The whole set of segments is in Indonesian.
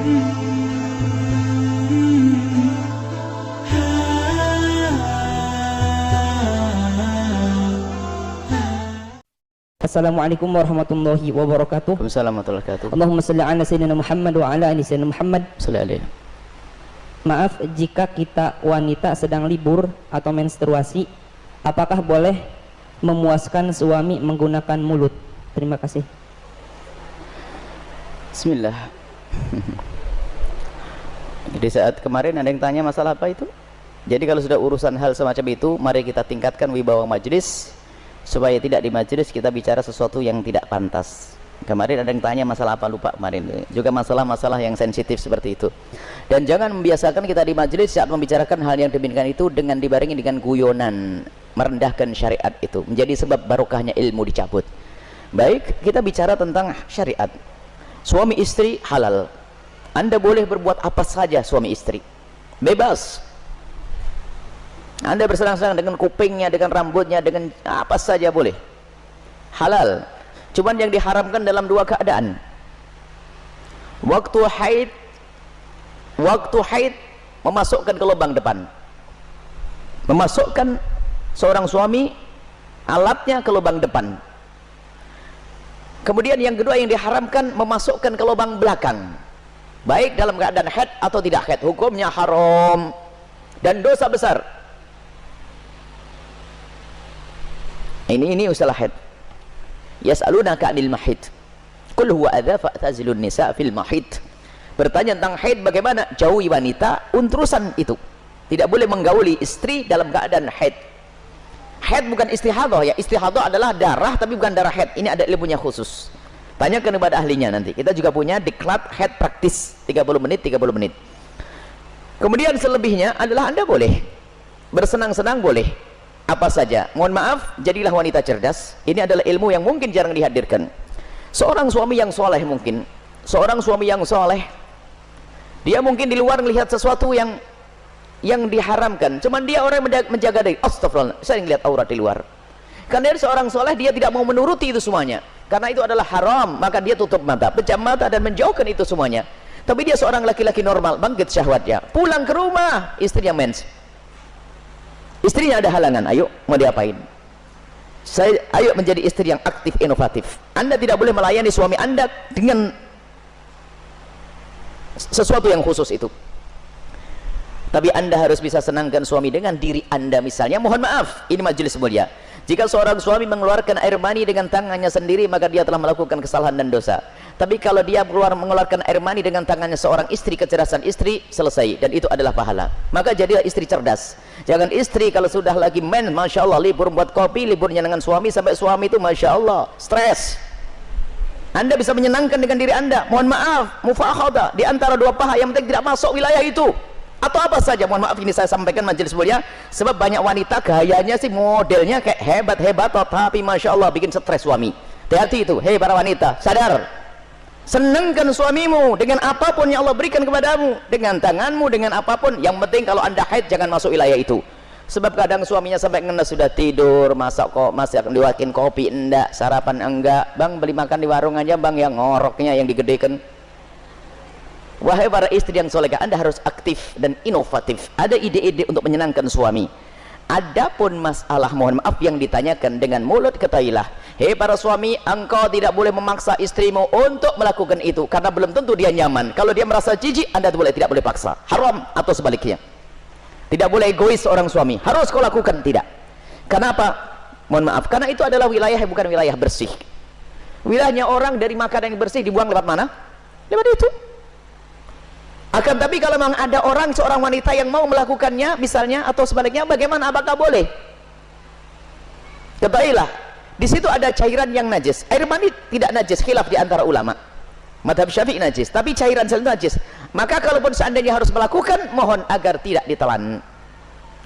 Assalamualaikum warahmatullahi wabarakatuh. Waalaikumsalam warahmatullahi wabarakatuh. Allahumma salli ala sayyidina Muhammad wa ala ali sayyidina Muhammad. Sallallahu. Maaf jika kita wanita sedang libur atau menstruasi, apakah boleh memuaskan suami menggunakan mulut? Terima kasih. Bismillah. Di saat kemarin ada yang tanya masalah apa itu? Jadi kalau sudah urusan hal semacam itu, mari kita tingkatkan wibawa majelis supaya tidak di majelis kita bicara sesuatu yang tidak pantas. Kemarin ada yang tanya masalah apa, lupa kemarin. Juga masalah-masalah yang sensitif seperti itu. Dan jangan membiasakan kita di majelis saat membicarakan hal yang demikian itu dengan dibarengi dengan guyonan, merendahkan syariat itu. Menjadi sebab barokahnya ilmu dicabut. Baik, kita bicara tentang syariat. Suami istri halal. Anda boleh berbuat apa saja suami istri. Bebas. Anda bersenang-senang dengan kupingnya, dengan rambutnya, dengan apa saja boleh. Halal. Cuman yang diharamkan dalam dua keadaan. Waktu haid memasukkan ke lubang depan. Memasukkan seorang suami alatnya ke lubang depan. Kemudian yang kedua yang diharamkan memasukkan ke lubang belakang. Baik dalam keadaan haid atau tidak haid, hukumnya haram dan dosa besar. Ini usalah haid. Yas'alunaka 'anil mahid. Qul huwa adza fa'tazilun nisa fil mahid. Bertanya tentang haid, bagaimana jauhi wanita untrusan itu. Tidak boleh menggauli istri dalam keadaan haid. Haid bukan istihadah ya. Istihadah adalah darah tapi bukan darah haid. Ini ada ilmunya khusus. Tanyakan kepada ahlinya nanti. Kita juga punya diklat haid praktis 30 menit 30 menit. Kemudian selebihnya adalah Anda boleh bersenang-senang, boleh apa saja. Mohon maaf, jadilah wanita cerdas. Ini adalah ilmu yang mungkin jarang dihadirkan. Seorang suami yang soleh mungkin, seorang suami yang soleh, dia mungkin di luar melihat sesuatu yang diharamkan. Cuman dia orang yang menjaga diri. Astagfirullah, saya ngelihat aurat di luar. Karena dia seorang soleh, dia tidak mau menuruti itu semuanya. Karena itu adalah haram, maka dia tutup mata, pejam mata dan menjauhkan itu semuanya. Tapi dia seorang laki-laki normal, bangkit syahwatnya. Pulang ke rumah, istrinya mens. Istrinya ada halangan, ayo mau diapain? Ayo menjadi istri yang aktif, inovatif. Anda tidak boleh melayani suami Anda dengan sesuatu yang khusus itu. Tapi Anda harus bisa senangkan suami dengan diri Anda misalnya. Mohon maaf, ini majelis mulia. Jika seorang suami mengeluarkan air mani dengan tangannya sendiri, maka dia telah melakukan kesalahan dan dosa. Tapi kalau dia mengeluarkan air mani dengan tangannya seorang istri, kecerdasan istri, selesai. Dan itu adalah pahala. Maka jadilah istri cerdas. Jangan istri kalau sudah lagi men, Masya Allah, libur buat kopi, liburnya dengan suami, sampai suami itu Masya Allah, stres. Anda bisa menyenangkan dengan diri Anda. Mohon maaf, mufakhadah, di antara dua paha yang penting tidak masuk wilayah itu. Atau apa saja, mohon maaf ini saya sampaikan majelis mulia, sebab banyak wanita gayanya sih modelnya kayak hebat-hebat, tapi Masya Allah bikin stres suami. Hati-hati itu, hei para wanita, sadar. Senangkan suamimu dengan apapun yang Allah berikan kepadamu, dengan tanganmu, dengan apapun. Yang penting kalau Anda haid jangan masuk wilayah itu. Sebab kadang suaminya sampai ngenes sudah tidur, masih akan diwakin kopi enggak, sarapan enggak, bang beli makan di warung aja bang, yang ngoroknya yang digedekan. Wahai para istri yang solehah, Anda harus aktif dan inovatif. Ada ide-ide untuk menyenangkan suami. Adapun masalah, mohon maaf, yang ditanyakan dengan mulut, ketahuilah, hei para suami, engkau tidak boleh memaksa istrimu untuk melakukan itu, karena belum tentu dia nyaman. Kalau dia merasa jijik, Anda tidak boleh paksa. Haram atau sebaliknya. Tidak boleh egois seorang suami. Harus kau lakukan, tidak. Kenapa? Mohon maaf, karena itu adalah wilayah yang bukan wilayah bersih. Wilayahnya orang dari makanan yang bersih dibuang lewat mana? Lewat itu. Akan tapi kalau memang ada seorang wanita yang mau melakukannya misalnya atau sebaliknya, bagaimana, apakah boleh? Ketahuilah, di situ ada cairan yang najis. Air mani tidak najis, khilaf di antara ulama. Madhab Syafi'i najis, tapi cairan selalu najis. Maka kalaupun seandainya harus melakukan, mohon agar tidak ditelan.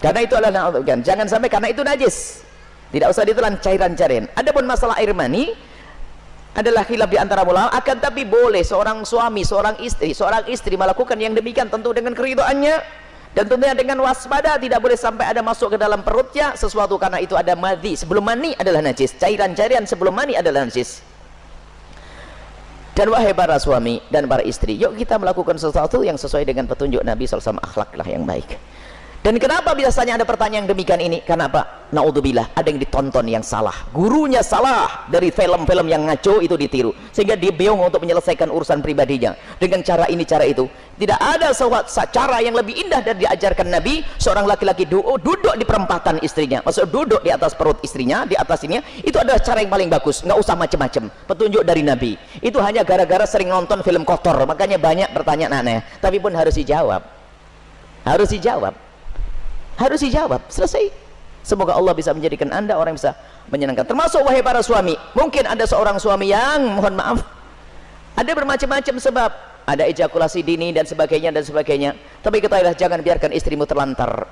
Karena itu adalah jangan sampai karena itu najis. Tidak usah ditelan cairan-cairan. Adapun masalah air mani adalah khilaf di antara ulama, akan tapi boleh seorang suami, seorang istri melakukan yang demikian tentu dengan keridhaannya dan tentunya dengan waspada. Tidak boleh sampai ada masuk ke dalam perutnya sesuatu, karena itu ada madhi. Sebelum mani adalah najis, cairan-cairan sebelum mani adalah najis. Dan wahai para suami dan para istri, yuk kita melakukan sesuatu yang sesuai dengan petunjuk Nabi SAW, akhlaklah yang baik. Dan kenapa biasanya ada pertanyaan demikian ini? Karena apa? Naudzubillah, ada yang ditonton yang salah, gurunya salah, dari film-film yang ngaco itu ditiru, sehingga dia bingung untuk menyelesaikan urusan pribadinya dengan cara ini cara itu. Tidak ada cara yang lebih indah dari diajarkan Nabi. Seorang laki-laki duduk di perempatan istrinya, maksud duduk di atas perut istrinya, di atas ini, itu adalah cara yang paling bagus. Nggak usah macam-macam, petunjuk dari Nabi. Itu hanya gara-gara sering nonton film kotor, makanya banyak pertanyaan aneh. Tapi pun harus dijawab, harus dijawab, harus dijawab, selesai. Semoga Allah bisa menjadikan anda orang yang bisa menyenangkan. Termasuk wahai para suami, mungkin ada seorang suami yang, mohon maaf, ada bermacam-macam sebab, ada ejakulasi dini dan sebagainya dan sebagainya. Tapi ketahuilah, jangan biarkan istrimu terlantar.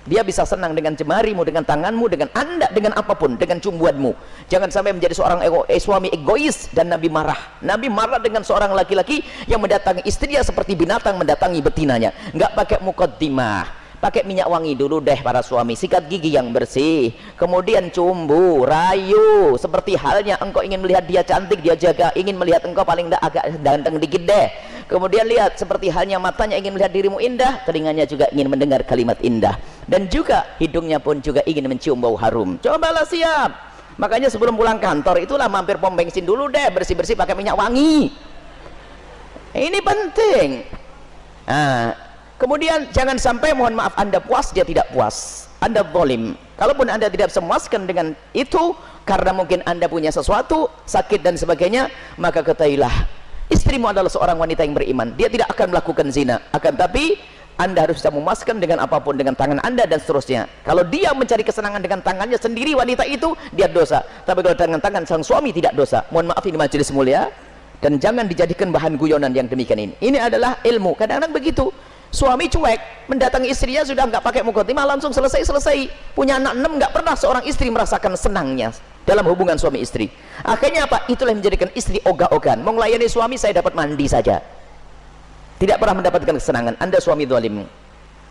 Dia bisa senang dengan jemarimu, dengan tanganmu, dengan anda, dengan apapun, dengan cumbuanmu. Jangan sampai menjadi seorang suami egois. Dan Nabi marah. Nabi marah dengan seorang laki-laki yang mendatangi istrinya seperti binatang mendatangi betinanya. Nggak pakai muqaddimah, pakai minyak wangi dulu deh para suami, sikat gigi yang bersih, kemudian cumbu, rayu, seperti halnya engkau ingin melihat dia cantik, dia jaga, ingin melihat engkau paling tidak agak ganteng dikit deh. Kemudian lihat, seperti halnya matanya ingin melihat dirimu indah, telinganya juga ingin mendengar kalimat indah, dan juga hidungnya pun juga ingin mencium bau harum. Cobalah siap. Makanya sebelum pulang kantor itulah mampir pom bensin dulu deh, bersih-bersih pakai minyak wangi. Ini penting. Kemudian jangan sampai, mohon maaf, anda puas dia tidak puas, anda zalim. Kalaupun anda tidak bisa memuaskan dengan itu karena mungkin anda punya sesuatu sakit dan sebagainya, maka ketahuilah istrimu adalah seorang wanita yang beriman, dia tidak akan melakukan zina. Akan tapi anda harus bisa memuaskan dengan apapun, dengan tangan anda dan seterusnya. Kalau dia mencari kesenangan dengan tangannya sendiri, wanita itu, dia dosa. Tapi kalau dengan tangan sang suami tidak dosa. Mohon maaf, ini majelis mulia, dan jangan dijadikan bahan guyonan yang demikian ini. Ini adalah ilmu. Kadang-kadang begitu, suami cuek, mendatangi istrinya sudah nggak pakai muqaddimah, langsung selesai. Punya anak 6, nggak pernah seorang istri merasakan senangnya dalam hubungan suami istri. Akhirnya apa? Itulah yang menjadikan istri ogah-ogahan. Mau melayani suami, saya dapat mandi saja, tidak pernah mendapatkan kesenangan. Anda suami zalim.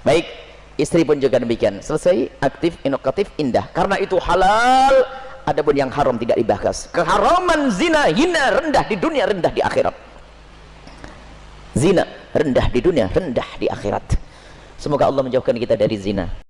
Baik, istri pun juga demikian. Selesai, aktif, inovatif, indah. Karena itu halal. Adapun yang haram tidak dibahas. Keharaman zina, hina, rendah di dunia, rendah di akhirat. Zina rendah di dunia, rendah di akhirat. Semoga Allah menjauhkan kita dari zina.